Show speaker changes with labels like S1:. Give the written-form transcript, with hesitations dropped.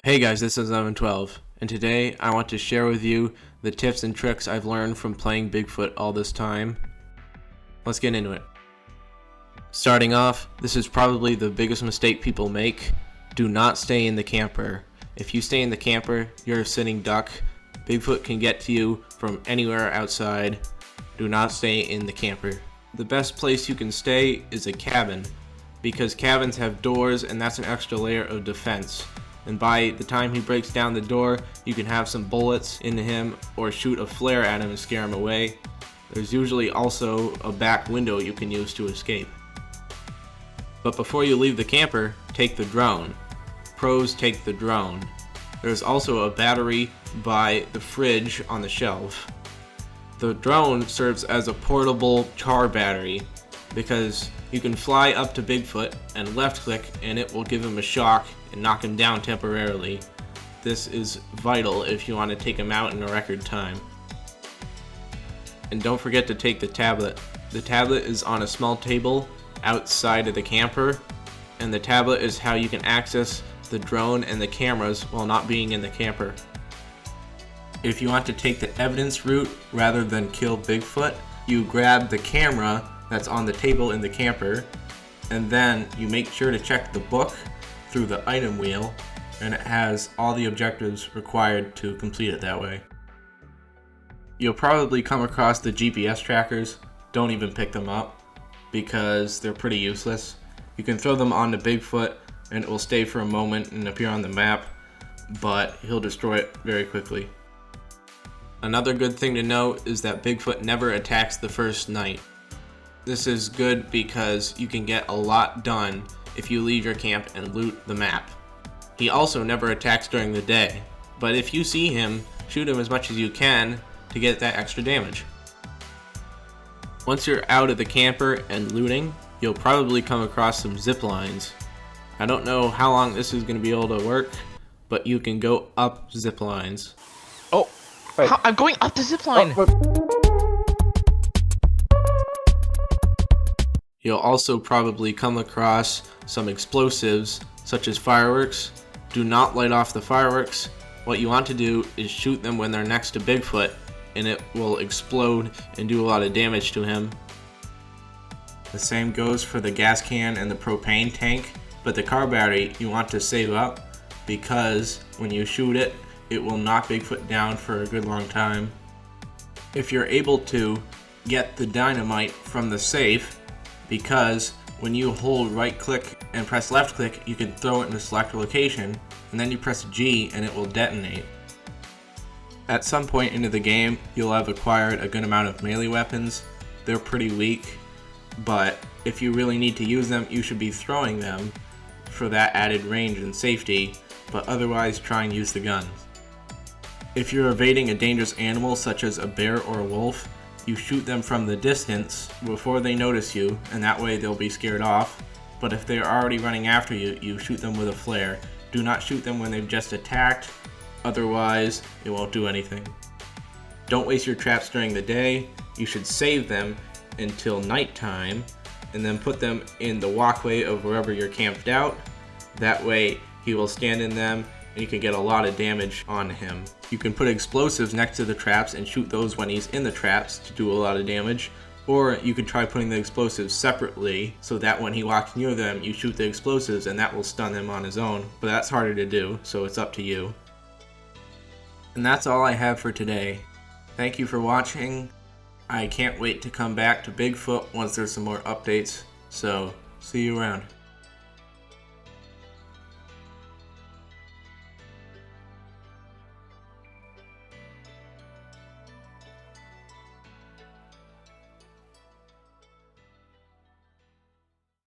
S1: Hey guys, this is 1112, and today I want to share with you the tips and tricks I've learned from playing Bigfoot all this time. Let's get into it. Starting off, this is probably the biggest mistake people make. Do not stay in the camper. If you stay in the camper, you're a sitting duck. Bigfoot can get to you from anywhere outside. Do not stay in the camper. The best place you can stay is a cabin, because cabins have doors and that's an extra layer of defense. And by the time he breaks down the door, you can have some bullets into him or shoot a flare at him and scare him away. There's usually also a back window you can use to escape. But before you leave the camper, take the drone. Pros take the drone. There's also a battery by the fridge on the shelf. The drone serves as a portable car battery because you can fly up to Bigfoot and left click and it will give him a shock and knock him down temporarily. This is vital if you want to take him out in a record time. And don't forget to take the tablet. The tablet is on a small table outside of the camper, and the tablet is how you can access the drone and the cameras while not being in the camper. If you want to take the evidence route rather than kill Bigfoot, you grab the camera that's on the table in the camper, and then you make sure to check the book through the item wheel, and it has all the objectives required to complete it that way. You'll probably come across the GPS trackers. Don't even pick them up because they're pretty useless. You can throw them onto Bigfoot and it will stay for a moment and appear on the map, but he'll destroy it very quickly. Another good thing to note is that Bigfoot never attacks the first night. This is good because you can get a lot done if you leave your camp and loot the map. He also never attacks during the day, but if you see him, shoot him as much as you can to get that extra damage. Once you're out of the camper and looting, you'll probably come across some zip lines. I don't know how long this is going to be able to work, but you can go up zip lines.
S2: Oh, I'm going up the zip line.
S1: You'll also probably come across some explosives, such as fireworks. Do not light off the fireworks. What you want to do is shoot them when they're next to Bigfoot, and it will explode and do a lot of damage to him. The same goes for the gas can and the propane tank, but the car battery you want to save up because when you shoot it, it will knock Bigfoot down for a good long time. If you're able to, get the dynamite from the safe, because when you hold right click and press left click, you can throw it in a select location, and then you press G and it will detonate. At some point into the game, you'll have acquired a good amount of melee weapons. They're pretty weak, but if you really need to use them, you should be throwing them for that added range and safety, but otherwise try and use the guns. If you're evading a dangerous animal such as a bear or a wolf, you shoot them from the distance before they notice you, and that way they'll be scared off. But if they're already running after you, you shoot them with a flare. Do not shoot them when they've just attacked, otherwise it won't do anything. Don't waste your traps during the day. You should save them until nighttime and then put them in the walkway of wherever you're camped out. That way he will stand in them and you can get a lot of damage on him. You can put explosives next to the traps and shoot those when he's in the traps to do a lot of damage, or you could try putting the explosives separately so that when he walks near them you shoot the explosives and that will stun him on his own, but that's harder to do, so it's up to you. And that's all I have for today. Thank you for watching. I can't wait to come back to Bigfoot once there's some more updates, so see you around.